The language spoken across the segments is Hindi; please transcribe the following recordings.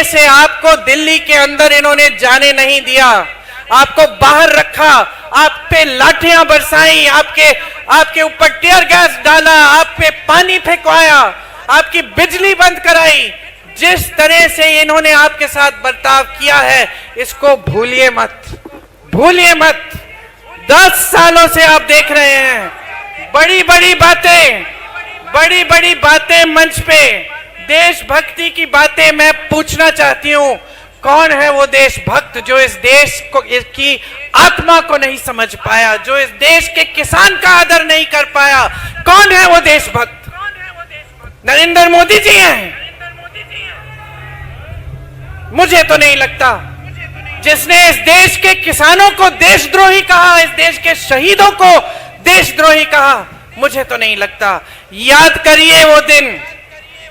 से आपको दिल्ली के अंदर इन्होंने जाने नहीं दिया, आपको बाहर रखा, आप पे लाठियां बरसाई, आपके ऊपर टीयर गैस डाला, आप पे पानी फेंकवाया, आपकी बिजली बंद कराई। जिस तरह से इन्होंने आपके साथ बर्ताव किया है, इसको भूलिए मत, भूलिए मत। 10 सालों से आप देख रहे हैं बड़ी बड़ी बातें मंच पे, देशभक्ति की बातें। मैं पूछना चाहती हूं, कौन है वो देशभक्त जो इस देश को, इसकी आत्मा को नहीं समझ पाया, जो इस देश के किसान का आदर नहीं कर पाया? कौन है वो देशभक्त? नरेंद्र मोदी जी हैं? मुझे तो नहीं लगता। जिसने इस देश के किसानों को देशद्रोही कहा, इस देश के शहीदों को देशद्रोही कहा, मुझे तो नहीं लगता। याद करिए वो दिन,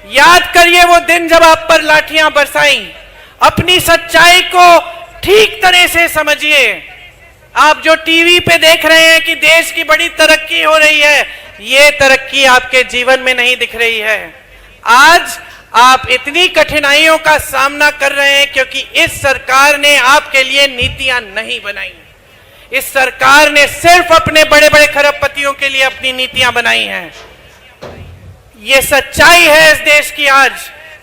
याद करिए वो दिन जब आप पर लाठियां बरसाई। अपनी सच्चाई को ठीक तरह से समझिए। आप जो टीवी पे देख रहे हैं कि देश की बड़ी तरक्की हो रही है, ये तरक्की आपके जीवन में नहीं दिख रही है। आज आप इतनी कठिनाइयों का सामना कर रहे हैं क्योंकि इस सरकार ने आपके लिए नीतियां नहीं बनाई। इस सरकार ने सिर्फ अपने बड़े बड़े खरबपतियों के लिए अपनी नीतियां बनाई हैं। ये सच्चाई है इस देश की। आज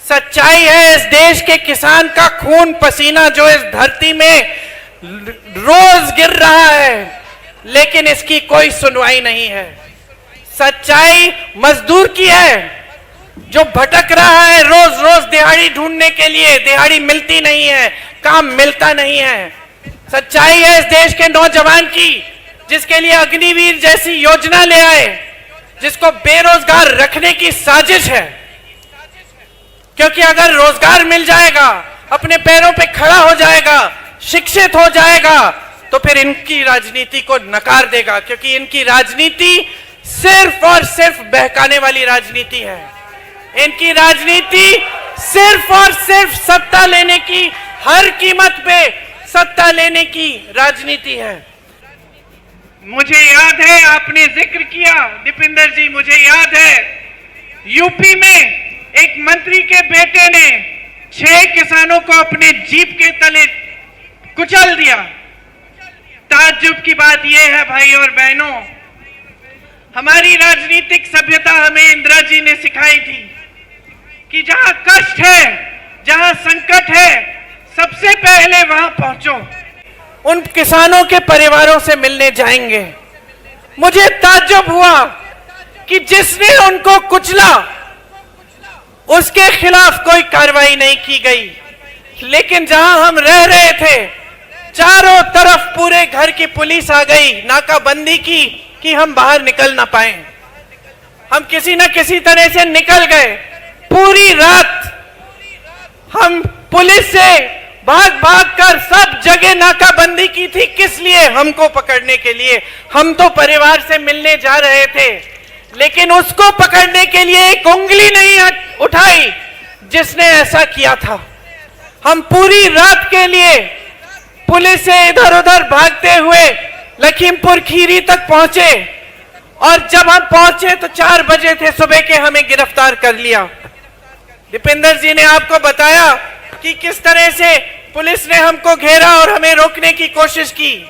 सच्चाई है इस देश के किसान का खून पसीना जो इस धरती में रोज गिर रहा है, लेकिन इसकी कोई सुनवाई नहीं है। सच्चाई मजदूर की है जो भटक रहा है रोज रोज दिहाड़ी ढूंढने के लिए, दिहाड़ी मिलती नहीं है, काम मिलता नहीं है। सच्चाई है इस देश के नौजवान की जिसके लिए अग्निवीर जैसी योजना ले आए, जिसको बेरोजगार रखने की साजिश है। क्योंकि अगर रोजगार मिल जाएगा, अपने पैरों पे खड़ा हो जाएगा, शिक्षित हो जाएगा, तो फिर इनकी राजनीति को नकार देगा, क्योंकि इनकी राजनीति सिर्फ और सिर्फ बहकाने वाली राजनीति है। इनकी राजनीति सिर्फ और सिर्फ सत्ता लेने की, हर कीमत पे सत्ता लेने की राजनीति है। मुझे याद है, आपने जिक्र किया दीपेंद्र जी, मुझे याद है यूपी में एक मंत्री के बेटे ने 6 किसानों को अपने जीप के तले कुचल दिया। ताज्जुब की बात यह है भाई और बहनों, हमारी राजनीतिक सभ्यता हमें इंदिरा जी ने सिखाई थी कि जहां कष्ट है, जहां संकट है, सबसे पहले वहां पहुंचो। उन किसानों के परिवारों से मिलने जाएंगे। मुझे ताज्जुब हुआ कि जिसने उनको कुचला उसके खिलाफ कोई कार्रवाई नहीं की गई, लेकिन जहां हम रह रहे थे चारों तरफ पूरे घर की पुलिस आ गई, नाकाबंदी की कि हम बाहर निकल ना पाए। हम किसी न किसी तरह से निकल गए। पूरी रात हम पुलिस से भाग भाग कर सब जगह नाकाबंदी की थी। किस लिए? हमको पकड़ने के लिए। हम तो परिवार से मिलने जा रहे थे, लेकिन उसको पकड़ने के लिए एक उंगली नहीं उठाई जिसने ऐसा किया था। हम पूरी रात के लिए पुलिस से इधर उधर भागते हुए लखीमपुर खीरी तक पहुंचे, और जब हम पहुंचे तो 4 बजे थे सुबह के, हमें गिरफ्तार कर लिया। दीपेंद्र जी ने आपको बताया कि किस तरह से पुलिस ने हमको घेरा और हमें रोकने की कोशिश की,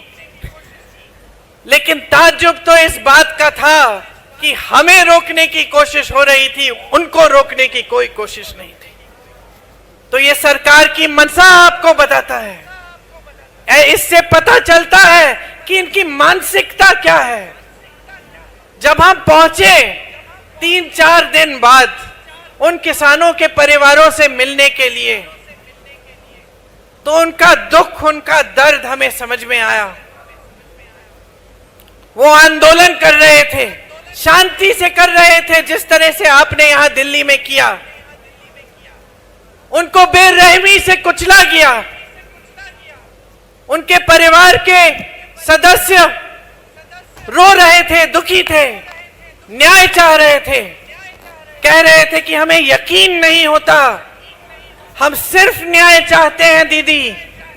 लेकिन ताज्जुब तो इस बात का था कि हमें रोकने की कोशिश हो रही थी, उनको रोकने की कोई कोशिश नहीं थी। तो ये सरकार की मंशा आपको बताता है, इससे पता चलता है कि इनकी मानसिकता क्या है। जब हम पहुंचे 3-4 दिन बाद उन किसानों के परिवारों से मिलने के लिए, तो उनका दुख, उनका दर्द हमें समझ में आया। वो आंदोलन कर रहे थे, शांति से कर रहे थे, जिस तरह से आपने यहां दिल्ली में किया। उनको बेरहमी से कुचला गया। उनके परिवार के सदस्य रो रहे थे, दुखी थे, न्याय चाह रहे थे, कह रहे थे कि हमें यकीन नहीं होता, हम सिर्फ न्याय चाहते हैं दीदी,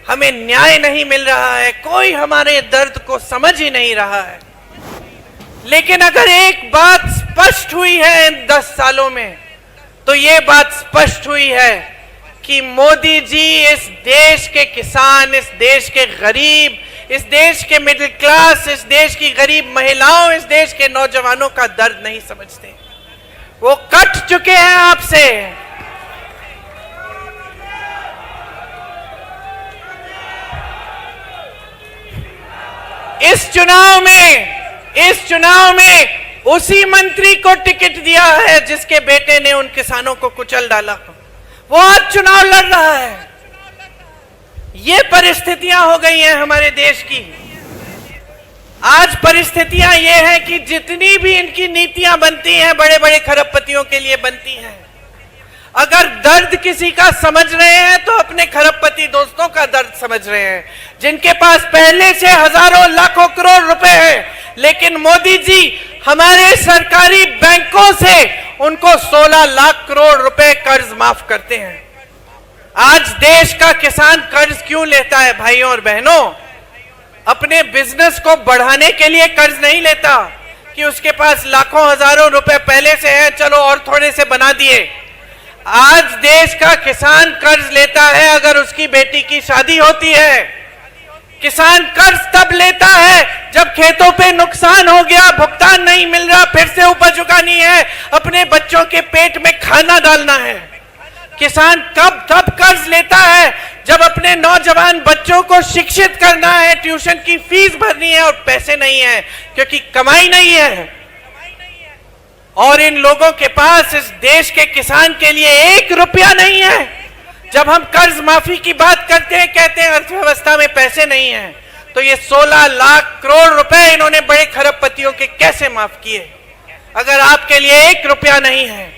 हमें न्याय नहीं मिल रहा है, कोई हमारे दर्द को समझ ही नहीं रहा है। लेकिन अगर एक बात स्पष्ट हुई है इन 10 सालों में, तो ये बात स्पष्ट हुई है कि मोदी जी इस देश के किसान, इस देश के गरीब, इस देश के मिडिल क्लास, इस देश की गरीब महिलाओं, इस देश के नौजवानों का दर्द नहीं समझते। वो कट चुके हैं आपसे। इस चुनाव में उसी मंत्री को टिकट दिया है जिसके बेटे ने उन किसानों को कुचल डाला। वो आज चुनाव लड़ रहा है। ये परिस्थितियां हो गई हैं हमारे देश की। आज परिस्थितियां ये हैं कि जितनी भी इनकी नीतियां बनती हैं, बड़े बड़े खरबपतियों के लिए बनती हैं। अगर दर्द किसी का समझ रहे हैं तो अपने खरबपति दोस्तों का दर्द समझ रहे हैं, जिनके पास पहले से हजारों लाखों करोड़ रुपए हैं, लेकिन मोदी जी हमारे सरकारी बैंकों से उनको 16 लाख करोड़ रुपए कर्ज माफ करते हैं। आज देश का किसान कर्ज क्यों लेता है भाइयों और बहनों? अपने बिजनेस को बढ़ाने के लिए कर्ज नहीं लेता कि उसके पास लाखों हजारों रुपए पहले से है, चलो और थोड़े से बना दिए। आज देश का किसान कर्ज लेता है अगर उसकी बेटी की शादी होती है। किसान कर्ज तब लेता है जब खेतों पे नुकसान हो गया, भुगतान नहीं मिल रहा, फिर से उपज उगानी है, अपने बच्चों के पेट में खाना डालना है। किसान तब कर्ज लेता है जब अपने नौजवान बच्चों को शिक्षित करना है, ट्यूशन की फीस भरनी है और पैसे नहीं है क्योंकि कमाई नहीं है। और इन लोगों के पास, इस देश के किसान के लिए 1 रुपया नहीं है। जब हम कर्ज माफी की बात करते हैं, कहते हैं अर्थव्यवस्था में पैसे नहीं है, तो ये 16 लाख करोड़ रुपए इन्होंने बड़े खरबपतियों के कैसे माफ किए अगर आपके लिए 1 रुपया नहीं है?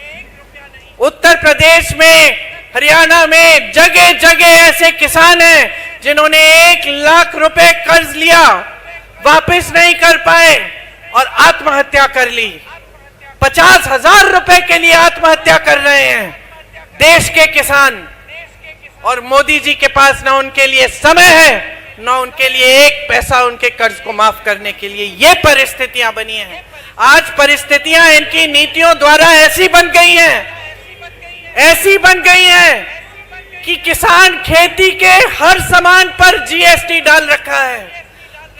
उत्तर प्रदेश में, हरियाणा में जगह जगह ऐसे किसान हैं जिन्होंने 1 लाख रुपए कर्ज लिया, वापस नहीं कर पाए और आत्महत्या कर ली। 50,000 रुपए के लिए आत्महत्या कर रहे हैं देश के किसान। और मोदी जी के पास ना उनके लिए समय है, ना उनके लिए 1 पैसा उनके कर्ज को माफ करने के लिए। ये परिस्थितियां बनी हैं। आज परिस्थितियां इनकी नीतियों द्वारा ऐसी बन गई हैं कि किसान खेती के हर सामान पर जीएसटी डाल रखा है,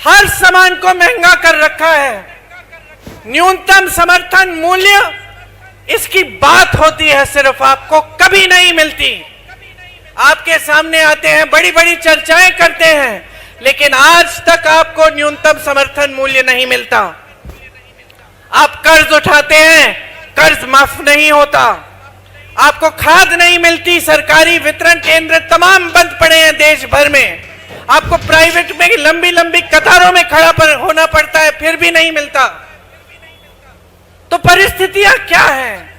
हर सामान को महंगा कर रखा है। न्यूनतम समर्थन मूल्य, इसकी बात होती है सिर्फ, आपको कभी नहीं मिलती। आपके सामने आते हैं, बड़ी बड़ी चर्चाएं करते हैं, लेकिन आज तक आपको न्यूनतम समर्थन मूल्य नहीं मिलता। आप कर्ज उठाते हैं, कर्ज माफ नहीं होता। आपको खाद नहीं मिलती, सरकारी वितरण केंद्र तमाम बंद पड़े हैं देश भर में। आपको प्राइवेट में लंबी लंबी कतारों में खड़ा होना पड़ता है, फिर भी नहीं मिलता। तो परिस्थितियां क्या हैं?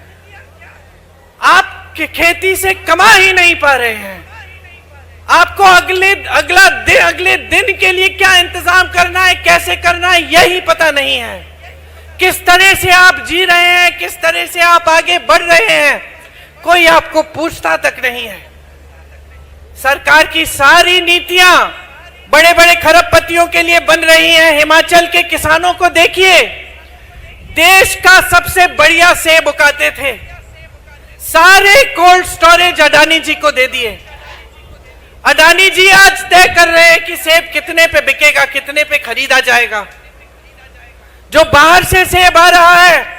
आप खेती से कमा ही नहीं पा रहे हैं। आपको अगले दिन के लिए क्या इंतजाम करना है, कैसे करना है, यही पता नहीं है। किस तरह से आप जी रहे हैं, किस तरह से आप आगे बढ़ रहे हैं, कोई आपको पूछता तक नहीं है। सरकार की सारी नीतियां बड़े बड़े खरबपतियों के लिए बन रही हैं। हिमाचल के किसानों को देखिए, देश का सबसे बढ़िया सेब उगाते थे, सारे कोल्ड स्टोरेज अडानी जी को दे दिए। अडानी जी आज तय कर रहे हैं कि सेब कितने पे बिकेगा, कितने पे खरीदा जाएगा। जो बाहर से सेब आ रहा है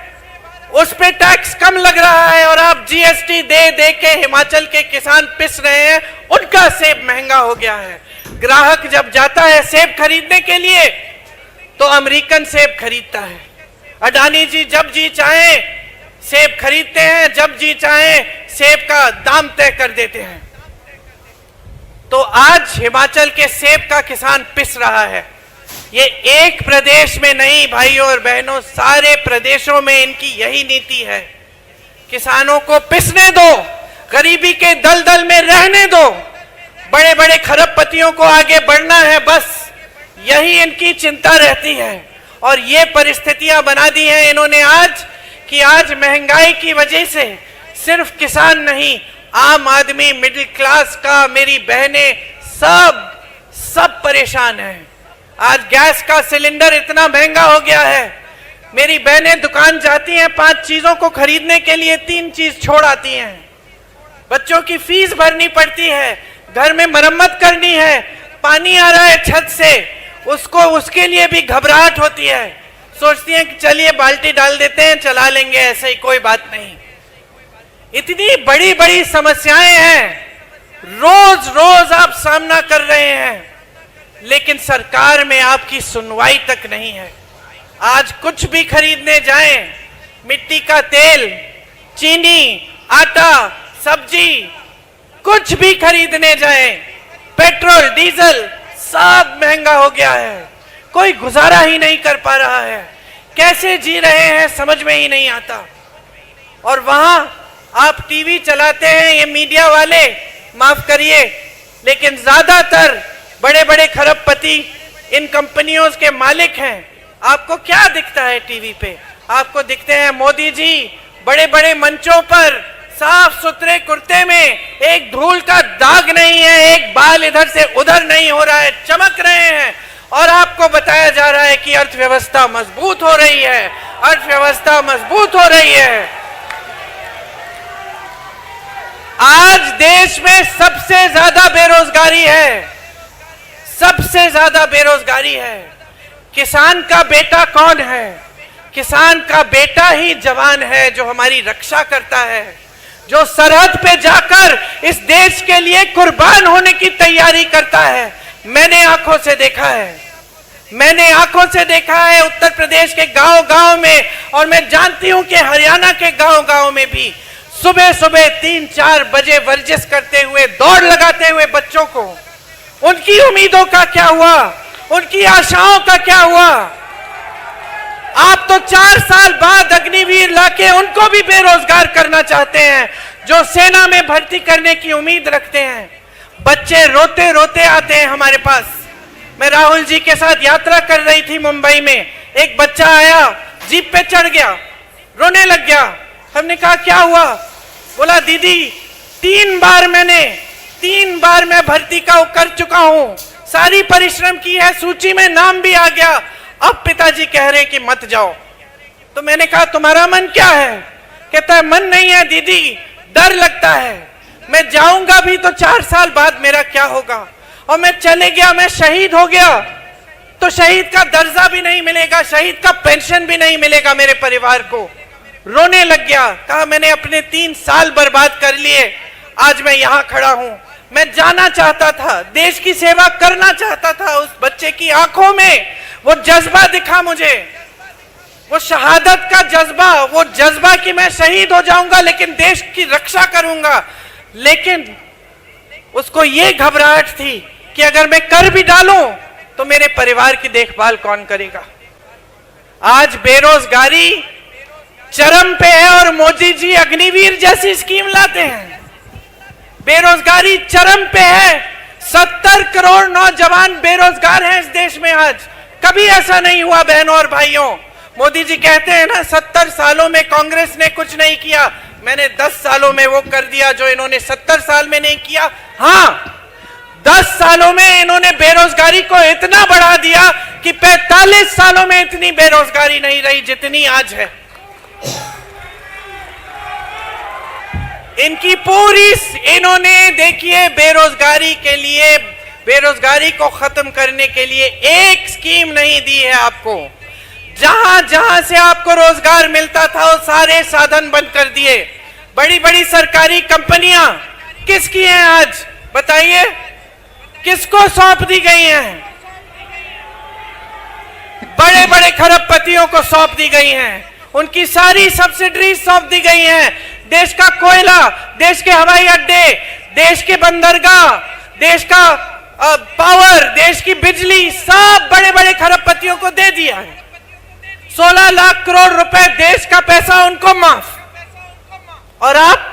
उस पे टैक्स कम लग रहा है और आप जीएसटी दे दे के हिमाचल के किसान पिस रहे हैं, उनका सेब महंगा हो गया है। ग्राहक जब जाता है सेब खरीदने के लिए तो अमेरिकन सेब खरीदता है। अडानी जी जब जी चाहे सेब खरीदते हैं, जब जी चाहे सेब का दाम तय कर देते हैं। तो आज हिमाचल के सेब का किसान पिस रहा है। ये एक प्रदेश में नहीं भाइयों और बहनों, सारे प्रदेशों में इनकी यही नीति है। किसानों को पिसने दो, गरीबी के दलदल में रहने दो, बड़े बड़े खरबपतियों को आगे बढ़ना है, बस यही इनकी चिंता रहती है। और ये परिस्थितियां बना दी हैं इन्होंने आज कि आज महंगाई की वजह से सिर्फ किसान नहीं, आम आदमी, मिडिल क्लास का, मेरी बहनें, सब परेशान हैं। आज गैस का सिलेंडर इतना महंगा हो गया है, मेरी बहनें दुकान जाती हैं 5 चीजों को खरीदने के लिए 3 चीज छोड़ आती हैं। बच्चों की फीस भरनी पड़ती है, घर में मरम्मत करनी है, पानी आ रहा है छत से, उसको उसके लिए भी घबराहट होती है। सोचती हैं कि चलिए बाल्टी डाल देते हैं, चला लेंगे, ऐसे ही कोई बात नहीं। इतनी बड़ी बड़ी समस्याएं हैं, रोज रोज आप सामना कर रहे हैं, लेकिन सरकार में आपकी सुनवाई तक नहीं है। आज कुछ भी खरीदने जाएं, मिट्टी का तेल, चीनी, आटा, सब्जी, कुछ भी खरीदने जाएं, पेट्रोल, डीजल सब महंगा हो गया है। कोई गुजारा ही नहीं कर पा रहा है। कैसे जी रहे हैं समझ में ही नहीं आता। और वहां आप टीवी चलाते हैं, ये मीडिया वाले, माफ करिए, लेकिन ज्यादातर बड़े बड़े खरबपति इन कंपनियों के मालिक हैं। आपको क्या दिखता है टीवी पे? आपको दिखते हैं मोदी जी बड़े बड़े मंचों पर साफ सुथरे कुर्ते में, एक धूल का दाग नहीं है, एक बाल इधर से उधर नहीं हो रहा है, चमक रहे हैं, और आपको बताया जा रहा है कि अर्थव्यवस्था मजबूत हो रही है, अर्थव्यवस्था मजबूत हो रही है। आज देश में सबसे ज्यादा बेरोजगारी है, सबसे ज्यादा बेरोजगारी है। किसान का बेटा कौन है? किसान का बेटा ही जवान है, जो हमारी रक्षा करता है, जो सरहद पे जाकर इस देश के लिए कुर्बान होने की तैयारी करता है। मैंने आंखों से देखा है, मैंने आंखों से देखा है उत्तर प्रदेश के गांव गांव में, और मैं जानती हूं कि हरियाणा के गांव गांव में भी सुबह सुबह 3-4 बजे वर्जिश करते हुए, दौड़ लगाते हुए बच्चों को, उनकी उम्मीदों का क्या हुआ? उनकी आशाओं का क्या हुआ? आप तो 4 साल बाद अग्निवीर लाके उनको भी बेरोजगार करना चाहते हैं, जो सेना में भर्ती करने की उम्मीद रखते हैं। बच्चे रोते रोते आते हैं हमारे पास। मैं राहुल जी के साथ यात्रा कर रही थी मुंबई में, एक बच्चा आया, जीप पे चढ़ गया, रोने लग गया। हमने कहा क्या हुआ? बोला दीदी 3 बार मैं भर्ती का कर चुका हूं, सारी परिश्रम की है, सूची में नाम भी आ गया, अब पिताजी कह रहे कि मत जाओ। तो मैंने कहा तुम्हारा मन क्या है? कहता है मन नहीं है दीदी, डर लगता है, मैं जाऊंगा भी तो 4 साल बाद मेरा क्या होगा, और मैं चले गया, मैं शहीद हो गया तो शहीद का दर्जा भी नहीं मिलेगा, शहीद का पेंशन भी नहीं मिलेगा मेरे परिवार को। रोने लग गया। कहा मैंने अपने 3 साल बर्बाद कर लिए, आज मैं यहां खड़ा हूं। मैं जाना चाहता था, देश की सेवा करना चाहता था। उस बच्चे की आंखों में वो जज्बा दिखा मुझे, वो शहादत का जज्बा, वो जज्बा कि मैं शहीद हो जाऊंगा लेकिन देश की रक्षा करूंगा। लेकिन उसको ये घबराहट थी कि अगर मैं कर भी डालूं तो मेरे परिवार की देखभाल कौन करेगा। आज बेरोजगारी चरम पे है और मोदी जी अग्निवीर जैसी स्कीम लाते हैं। बेरोजगारी चरम पे है, 70 करोड़ नौजवान बेरोजगार हैं इस देश में आज। कभी ऐसा नहीं हुआ बहनों और भाइयों। मोदी जी कहते हैं ना 70 सालों में कांग्रेस ने कुछ नहीं किया, मैंने 10 सालों में वो कर दिया जो इन्होंने 70 साल में नहीं किया। हाँ, 10 सालों में इन्होंने बेरोजगारी को इतना बढ़ा दिया कि 45 सालों में इतनी बेरोजगारी नहीं रही जितनी आज है। इनकी पूरी, इन्होंने देखिए बेरोजगारी के लिए, बेरोजगारी को खत्म करने के लिए एक स्कीम नहीं दी है आपको। जहां जहां से आपको रोजगार मिलता था वो सारे साधन बंद कर दिए। बड़ी बड़ी सरकारी कंपनियां किसकी हैं आज बताइए? किसको सौंप दी गई हैं? बड़े बड़े खरबपतियों को सौंप दी गई हैं। उनकी सारी सब्सिडी सौंप दी गई हैं। देश का कोयला, देश के हवाई अड्डे, देश के बंदरगाह, देश का पावर, देश की बिजली, सब बड़े बड़े खरबपतियों को दे दिया है। 16 लाख करोड़ रुपए देश का पैसा उनको माफ। और आप